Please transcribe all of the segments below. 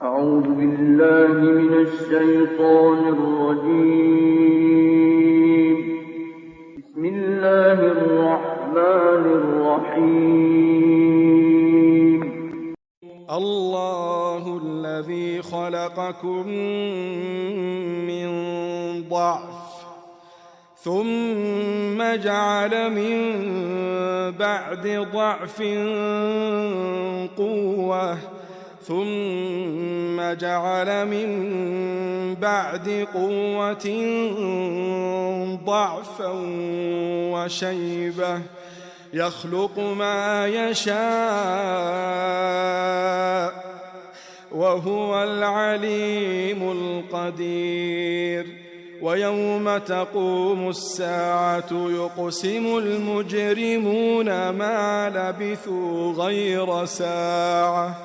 أعوذ بالله من الشيطان الرجيم. بسم الله الرحمن الرحيم. الله الذي خلقكم من ضعف ثم جعل من بعد ضعف قوة ثم جعل من بعد قوة ضعفا وشيبة يخلق ما يشاء وهو العليم القدير. ويوم تقوم الساعة يقسم المجرمون ما لبثوا غير ساعة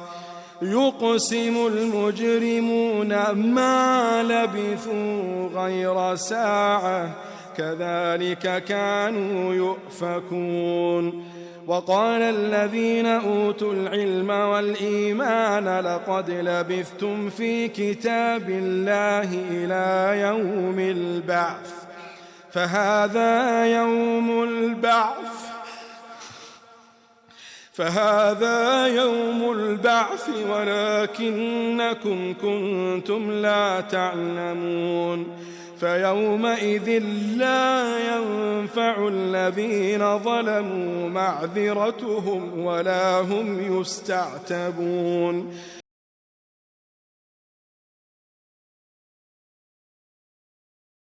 يقسم المجرمون ما لبثوا غير ساعة كذلك كانوا يؤفكون. وقال الذين أوتوا العلم والإيمان لقد لبثتم في كتاب الله إلى يوم البعث فهذا يوم البعث ولكنكم كنتم لا تعلمون. فيومئذ لا ينفع الذين ظلموا معذرتهم ولا هم يستعتبون.